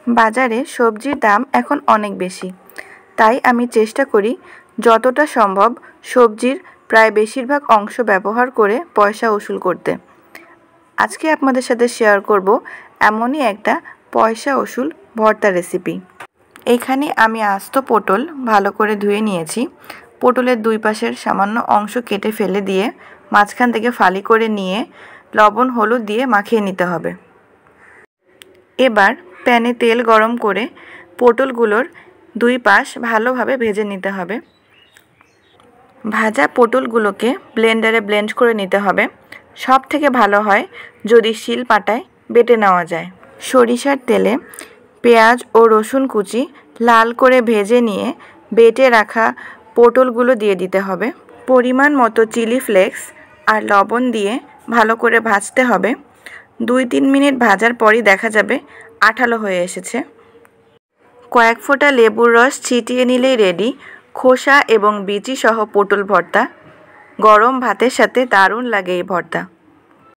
বাজারে সবজির দাম এখন অনেক বেশি, তাই আমি চেষ্টা করি যতটা সম্ভব সবজির প্রায় বেশিরভাগ অংশ ব্যবহার করে পয়সা উসুল করতে। আজকে আপনাদের সাথে শেয়ার করব এমনই একটা পয়সা উসুল ভর্তা রেসিপি। এখানে আমি আস্ত পটল ভালো করে ধুয়ে নিয়েছি। পটলের দুই পাশের সামান্য অংশ কেটে ফেলে দিয়ে মাঝখান থেকে ফালি করে নিয়ে লবণ হলুদ দিয়ে মাখিয়ে নিতে হবে। এবার প্যানে তেল গরম করে পটলগুলোর দুই পাশ ভালোভাবে ভেজে নিতে হবে। ভাজা পটলগুলোকে ব্লেন্ডারে ব্লেন্ড করে নিতে হবে। সব থেকে ভালো হয় যদি শিলপাটায় বেটে নেওয়া যায়। সরিষার তেলে পেঁয়াজ ও রসুন কুচি লাল করে ভেজে নিয়ে বেটে রাখা পটলগুলো দিয়ে দিতে হবে। পরিমাণ মতো চিলি ফ্লেক্স আর লবণ দিয়ে ভালো করে ভাজতে হবে। 2-3 মিনিট ভাজার পরই দেখা যাবে আঠালো হয়ে এসেছে। কয়েক ফোঁটা লেবুর রস ছিটিয়ে নিলেই রেডি খোসা এবং বিচি সহ পটল ভর্তা। গরম ভাতের সাথে দারুণ লাগে এই ভর্তা।